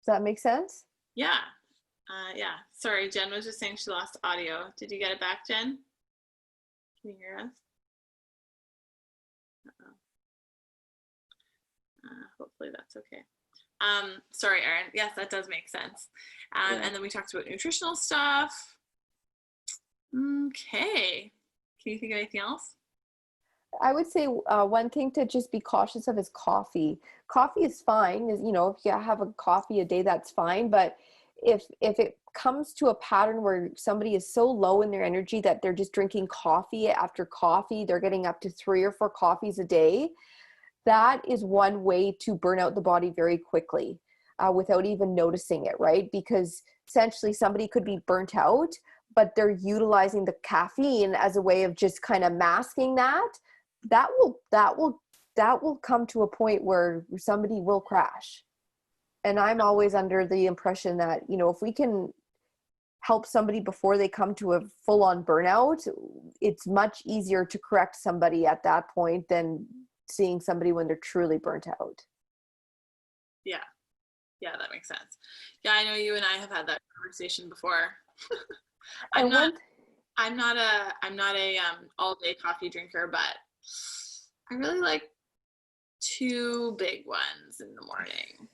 Does that make sense? Yeah. Yeah. Sorry, Jen was just saying she lost audio. Did you get it back, Jen? Can you hear us? Hopefully that's okay. Sorry, Erin. Yes, that does make sense. Yeah. And then we talked about nutritional stuff. Okay. Can you think of anything else? I would say one thing to just be cautious of is coffee. Coffee is fine. You know, if you have a coffee a day, that's fine. But if it comes to a pattern where somebody is so low in their energy that they're just drinking coffee after coffee, they're getting up to 3 or 4 coffees a day, that is one way to burn out the body very quickly without even noticing it, right? Because essentially somebody could be burnt out, but they're utilizing the caffeine as a way of just kind of masking that. That will come to a point where somebody will crash. And I'm always under the impression that, you know, if we can help somebody before they come to a full-on burnout, it's much easier to correct somebody at that point than seeing somebody when they're truly burnt out. Yeah, that makes sense. Yeah, I know you and I have had that conversation before. I'm not a all day coffee drinker, but I really like 2 big ones in the morning.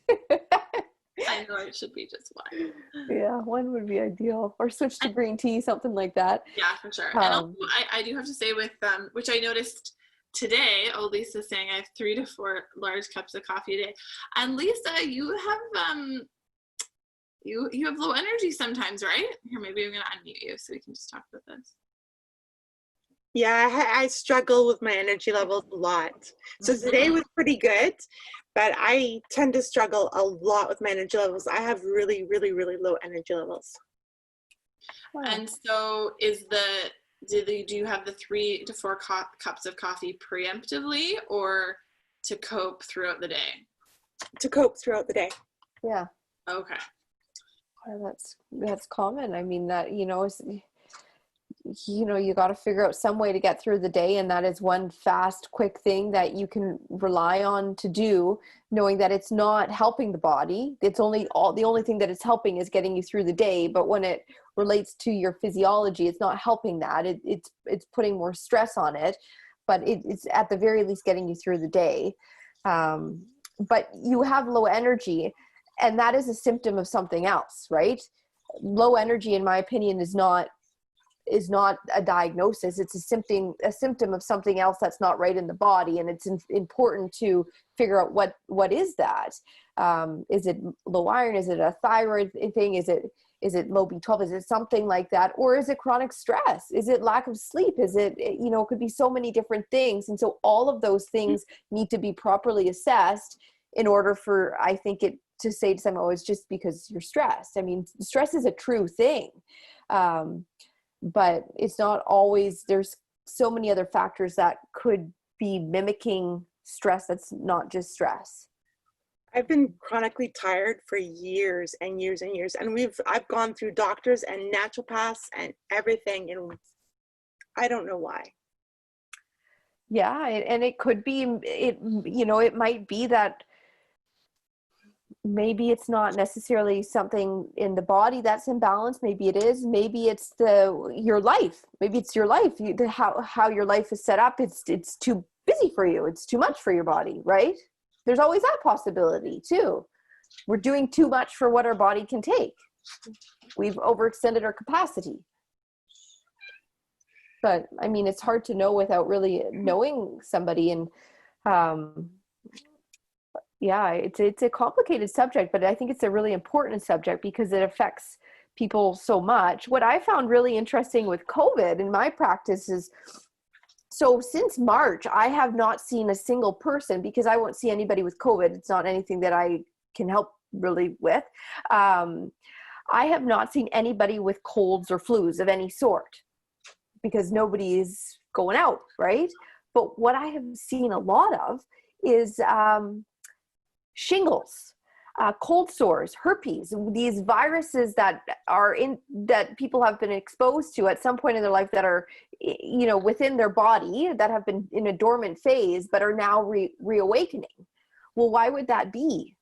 I know it should be just one. Yeah, one would be ideal. Or switch to green tea, something like that. Yeah, for sure. And also, I do have to say with which I noticed today, Lisa's saying I have 3 to 4 large cups of coffee a day. And Lisa, you have you have low energy sometimes, right? Here, maybe I'm gonna unmute you so we can just talk about this. Yeah, I struggle with my energy levels a lot. So today was pretty good, but I tend to struggle a lot with my energy levels. I have really, really, really low energy levels. Wow. And so do you have the 3 to 4 cups of coffee preemptively or to cope throughout the day? To cope throughout the day. Yeah. Okay. Well, that's common. I mean, that, you know, you got to figure out some way to get through the day, and that is one fast, quick thing that you can rely on to do, knowing that it's not helping the body. It's the only thing that it's helping is getting you through the day. But when it relates to your physiology, it's not helping that. It's putting more stress on it, but it's at the very least getting you through the day. But you have low energy, and that is a symptom of something else, right? Low energy, in my opinion, is not a diagnosis. It's a symptom of something else that's not right in the body. And it's important to figure out what is that. Is it low iron? Is it a thyroid thing? Is it low B12? Is it something like that? Or is it chronic stress? Is it lack of sleep? Is it, it could be so many different things. And so all of those things need to be properly assessed in order for, I think, it to say to someone, oh, it's just because you're stressed. I mean, stress is a true thing. But it's not always. There's so many other factors that could be mimicking stress that's not just stress. I've been chronically tired for years and years and years, and I've gone through doctors and naturopaths and everything, and I don't know why. Yeah, and it could be it might be that maybe it's not necessarily something in the body that's imbalanced. Maybe it is. Maybe it's your life. Maybe it's your life. How your life is set up. It's too busy for you. It's too much for your body, right? There's always that possibility too. We're doing too much for what our body can take. We've overextended our capacity. But I mean, it's hard to know without really knowing somebody. And yeah, it's a complicated subject, but I think it's a really important subject because it affects people so much. What I found really interesting with COVID in my practice is, so since March, I have not seen a single person, because I won't see anybody with COVID. It's not anything that I can help really with. I have not seen anybody with colds or flus of any sort because nobody's going out, right? But what I have seen a lot of is shingles, cold sores, herpes, these viruses that people have been exposed to at some point in their life that are, within their body, that have been in a dormant phase, but are now reawakening. Well, why would that be?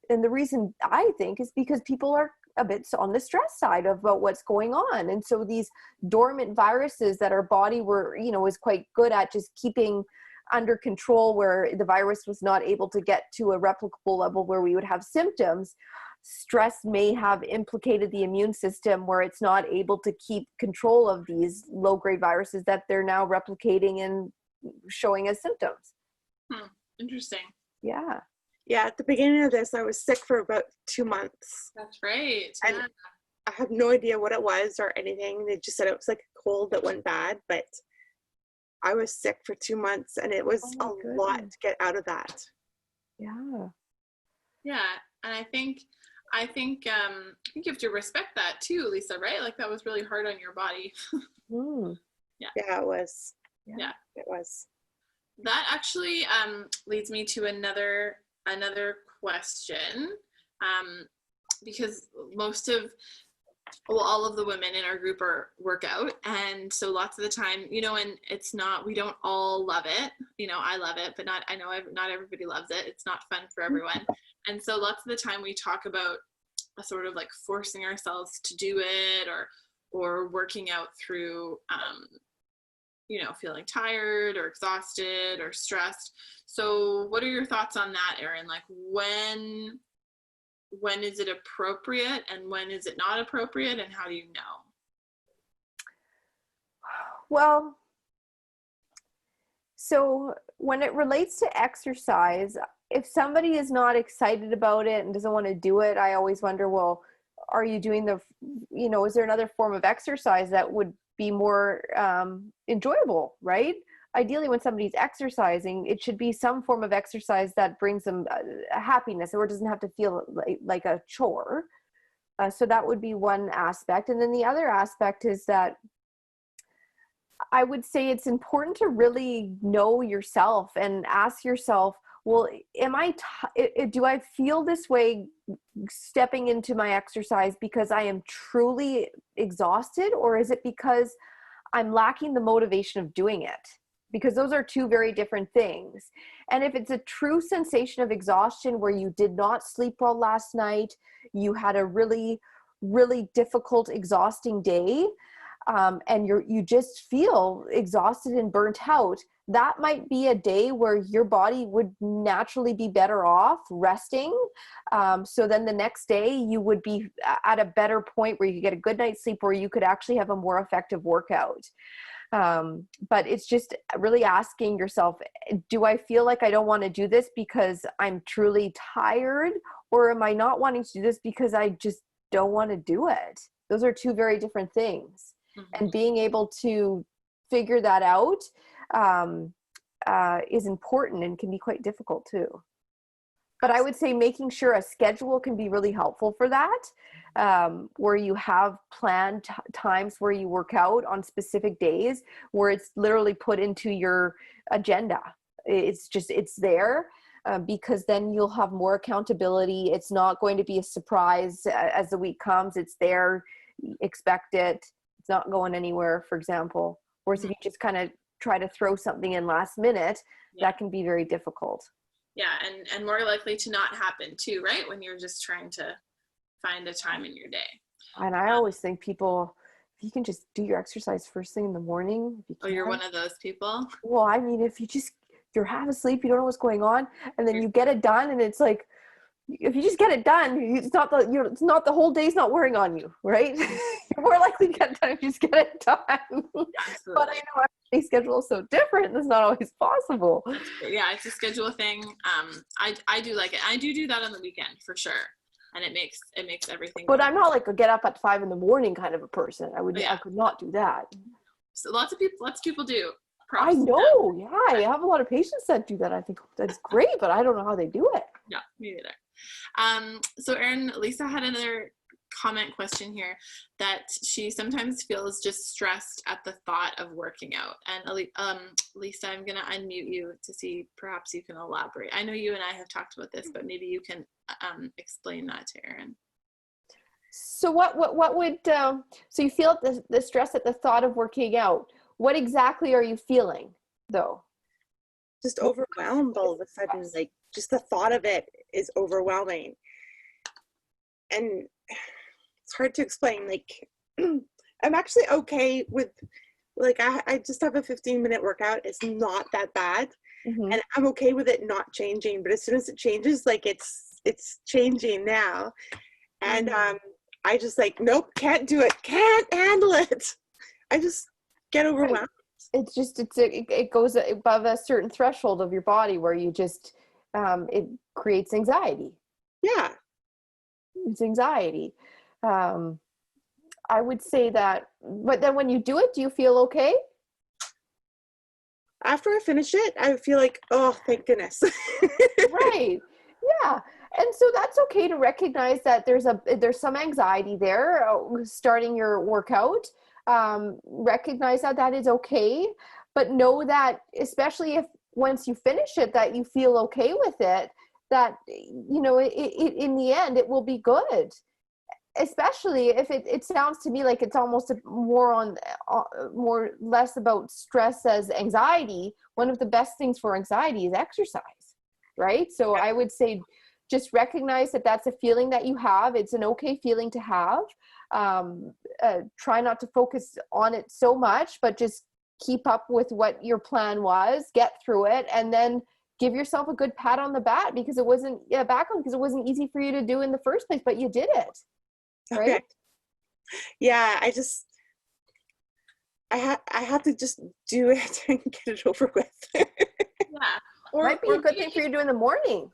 And the reason I think is because people are a bit on the stress side about what's going on. And so these dormant viruses that our body is quite good at just keeping under control, where the virus was not able to get to a replicable level where we would have symptoms, stress may have implicated the immune system where it's not able to keep control of these low-grade viruses that they're now replicating and showing as symptoms. Interesting. Yeah. Yeah, at the beginning of this, I was sick for about 2 months. That's right. And Yeah. I have no idea what it was or anything. They just said it was like a cold that went bad, but I was sick for 2 months, and it was Oh my a lot goodness. to get out of that. Yeah. Yeah. And I think you have to respect that too, Lisa, right? Like that was really hard on your body. Mm. Yeah, it was. Yeah. It was. That actually leads me to another question, because all of the women in our group work out, and so lots of the time, and it's not, we don't all love it. I love it, but not everybody loves it. It's not fun for everyone, and so lots of the time we talk about a sort of like forcing ourselves to do it, or working out through feeling tired or exhausted or stressed. So what are your thoughts on that, Erin? Like when is it appropriate and when is it not appropriate, and how do you know? Well, so when it relates to exercise, if somebody is not excited about it and doesn't want to do it, I always wonder, well, are you doing is there another form of exercise that would be more enjoyable, right? Ideally, when somebody's exercising, it should be some form of exercise that brings them happiness, or it doesn't have to feel like a chore. So that would be one aspect. And then the other aspect is that I would say it's important to really know yourself and ask yourself, well, do I feel this way stepping into my exercise because I am truly exhausted, or is it because I'm lacking the motivation of doing it? Because those are two very different things. And if it's a true sensation of exhaustion where you did not sleep well last night, you had a really, really difficult, exhausting day, and you just feel exhausted and burnt out, that might be a day where your body would naturally be better off resting. So then the next day you would be at a better point where you could get a good night's sleep, where you could actually have a more effective workout. But it's just really asking yourself, do I feel like I don't want to do this because I'm truly tired, or am I not wanting to do this because I just don't want to do it? Those are two very different things. Mm-hmm. And being able to figure that out is important and can be quite difficult too. But I would say making sure a schedule can be really helpful for that, where you have planned times where you work out on specific days, where it's literally put into your agenda. It's there, because then you'll have more accountability. It's not going to be a surprise as the week comes. It's there, expect it. It's not going anywhere, for example. Whereas if you just kind of try to throw something in last minute, that can be very difficult. Yeah, and more likely to not happen too, right? When you're just trying to find a time in your day. And I always think people, if you can just do your exercise first thing in the morning. If you can. Oh, you're one of those people? Well, I mean, if you're half asleep, you don't know what's going on, and then you get it done, and it's like, if you just get it done, it's not the whole day's not wearing on you, right? You're more likely to get it done if you just get it done. Absolutely. But I know everybody's schedule is so different. That's not always possible. Yeah, it's a schedule thing. I do like it. I do that on the weekend for sure, and it makes everything. But I'm not like a get up at 5 a.m. kind of a person. I could not do that. So lots of people do. I know. Yeah, I have a lot of patients that do that. I think that's great, but I don't know how they do it. Yeah, me neither. So Erin, Lisa had another comment question here that she sometimes feels just stressed at the thought of working out. And Lisa, I'm going to unmute you to see perhaps you can elaborate. I know you and I have talked about this, but maybe you can explain that to Erin. So what would so you feel the stress at the thought of working out? What exactly are you feeling though? Just overwhelmed all of a sudden. Like just the thought of it is overwhelming. And it's hard to explain. Like I'm actually okay with like I just have a 15-minute workout. It's not that bad. Mm-hmm. And I'm okay with it not changing, but as soon as it changes, like it's changing now. And I just like, nope, can't do it, can't handle it. I just get overwhelmed. It's just it goes above a certain threshold of your body where you just it creates anxiety. Yeah. It's anxiety. I would say that, but then when you do it, do you feel okay? After I finish it, I feel like, oh, thank goodness. Right. Yeah. And so that's okay to recognize that there's some anxiety there starting your workout. Recognize that is okay, but know that especially if once you finish it, that you feel okay with it, that, you know, it in the end, it will be good. Especially if it sounds to me like it's almost more less about stress as anxiety. One of the best things for anxiety is exercise, right? So I would say just recognize that that's a feeling that you have. It's an okay feeling to have. Try not to focus on it so much, but just keep up with what your plan was, get through it, and then give yourself a good pat on the back because it wasn't easy for you to do in the first place, but you did it. Right? Okay. Yeah, I have to just do it and get it over with. Yeah. Might be a good thing for you to do in the morning,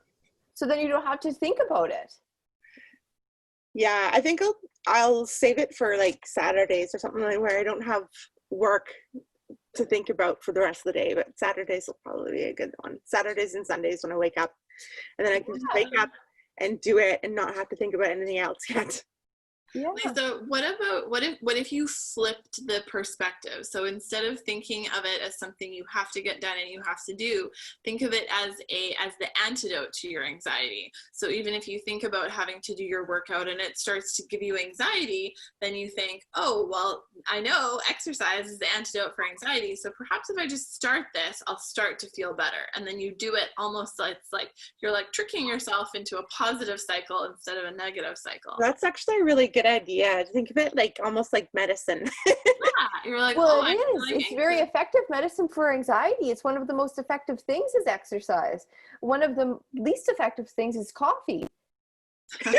so then you don't have to think about it. Yeah, I think I'll save it for like Saturdays or something like where I don't have work to think about for the rest of the day. But Saturdays will probably be a good one. Saturdays and Sundays when I wake up, and then I can just wake up and do it and not have to think about anything else yet. Yeah. Lisa, what if you flipped the perspective? So instead of thinking of it as something you have to get done and you have to do, think of it as the antidote to your anxiety. So even if you think about having to do your workout and it starts to give you anxiety, then you think, oh, well, I know exercise is the antidote for anxiety. So perhaps if I just start this, I'll start to feel better. And then you do it almost like it's like you're like tricking yourself into a positive cycle instead of a negative cycle. That's actually a really good idea. Think of it like almost like medicine. Yeah, you're like, well, oh, it is. It's very effective medicine for anxiety. It's one of the most effective things is exercise. One of the least effective things is coffee. There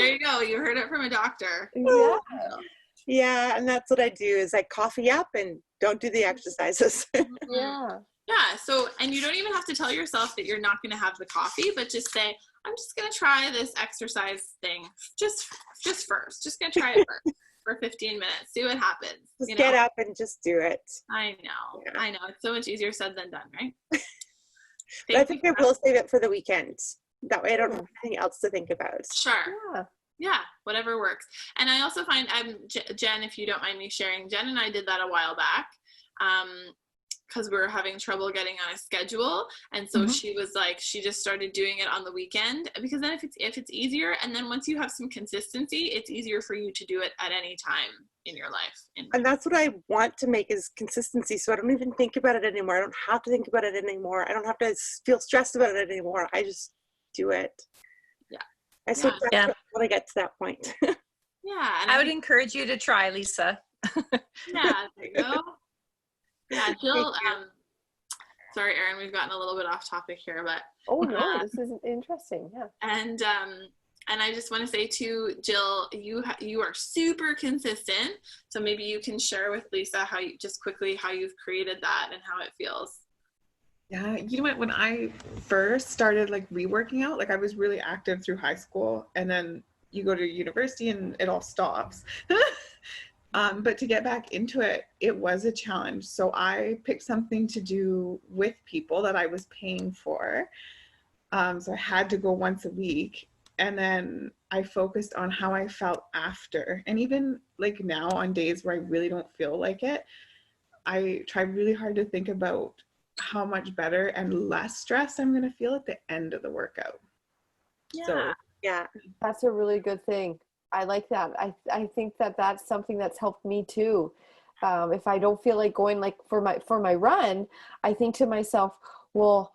you go. You heard it from a doctor. Yeah. Yeah, and that's what I do is I coffee up and don't do the exercises. Yeah. Yeah. So, and you don't even have to tell yourself that you're not going to have the coffee, but just say, I'm just going to try this exercise thing. Just first. Just going to try it first for 15 minutes. See what happens. Just get up and just do it. I know. Yeah. I know. It's so much easier said than done, right? But I think I will save it for the weekend. That way I don't have anything else to think about. Sure. Yeah, whatever works. And I also find, Jen, if you don't mind me sharing, Jen and I did that a while back because we were having trouble getting on a schedule. And so she was like, she just started doing it on the weekend because then if it's easier, and then once you have some consistency, it's easier for you to do it at any time in your life. And that's what I want to make is consistency. So I don't even think about it anymore. I don't have to think about it anymore. I don't have to feel stressed about it anymore. I just do it. I switch back when I get to that point. And I would encourage you to try, Lisa. Yeah, there you go. Yeah, Jill. Sorry, Erin, we've gotten a little bit off topic here, but no, this is interesting. Yeah. And I just want to say too, Jill, you are super consistent. So maybe you can share with Lisa how you've created that and how it feels. Yeah, you know what, when I first started like reworking out, like I was really active through high school, and then you go to university and it all stops. But to get back into it, it was a challenge. So I picked something to do with people that I was paying for. So I had to go once a week, and then I focused on how I felt after. And even like now on days where I really don't feel like it, I try really hard to think about how much better and less stressed I'm going to feel at the end of the workout. Yeah. So, yeah. That's a really good thing. I like that. I think that that's something that's helped me too. If I don't feel like going like for my run, I think to myself, well,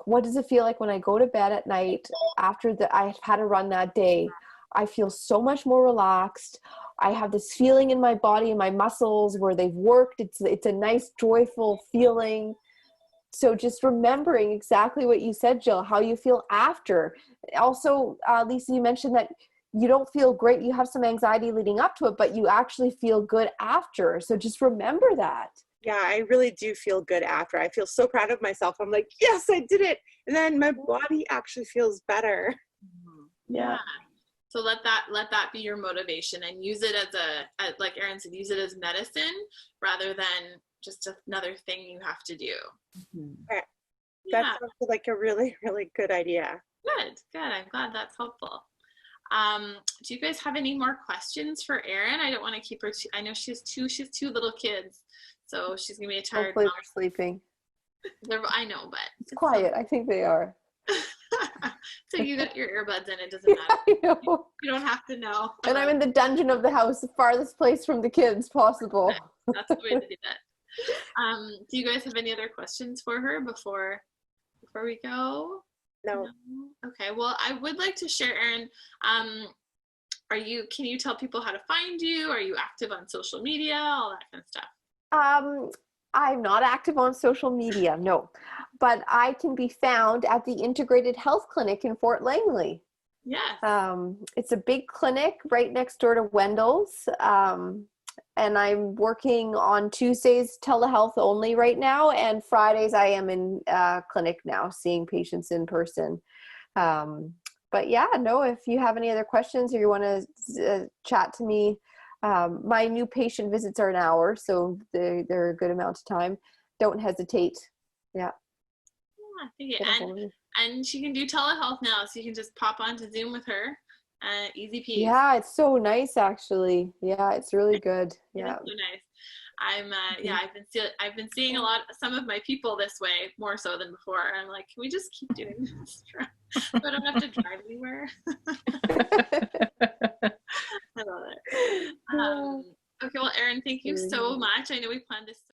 what does it feel like when I go to bed at night after I've had a run that day? I feel so much more relaxed. I have this feeling in my body and my muscles where they've worked. It's a nice, joyful feeling. So just remembering exactly what you said, Jill, how you feel after. Also, Lisa, you mentioned that you don't feel great. You have some anxiety leading up to it, but you actually feel good after. So just remember that. Yeah, I really do feel good after. I feel so proud of myself. I'm like, yes, I did it. And then my body actually feels better. Yeah. So let that be your motivation, and use it as like Erin said, use it as medicine rather than just another thing you have to do. Okay. Yeah. That sounds like a really, really good idea. Good. I'm glad that's helpful. Do you guys have any more questions for Erin? I don't want to keep her I know she has two little kids, so she's gonna be a tired Hopefully mom. they're sleeping. I know, but It's quiet. I think they are. So you got your earbuds in, it doesn't matter. I know. You don't have to know. And I'm in the dungeon of the house, the farthest place from the kids possible. That's the way to do that. Do you guys have any other questions for her before we go? No. Okay, well, I would like to share, Erin, can you tell people how to find you? Are you active on social media, all that kind of stuff? I'm not active on social media, no, but I can be found at the Integrated Health Clinic in Fort Langley. Yes. It's a big clinic right next door to Wendell's. And I'm working on Tuesdays telehealth only right now, and Fridays I am in clinic now, seeing patients in person. But yeah, no, if you have any other questions or you want to chat to me, my new patient visits are an hour, so they're a good amount of time. Don't hesitate. Yeah. And she can do telehealth now, so you can just pop onto Zoom with her. Easy peasy. Yeah, it's so nice actually. Yeah, it's really good. Yeah. It's so nice. I've been seeing some of my people this way more so than before. I'm like, can we just keep doing this so I don't have to drive anywhere? I love it. Okay, well, Erin, thank you so much. I know we planned this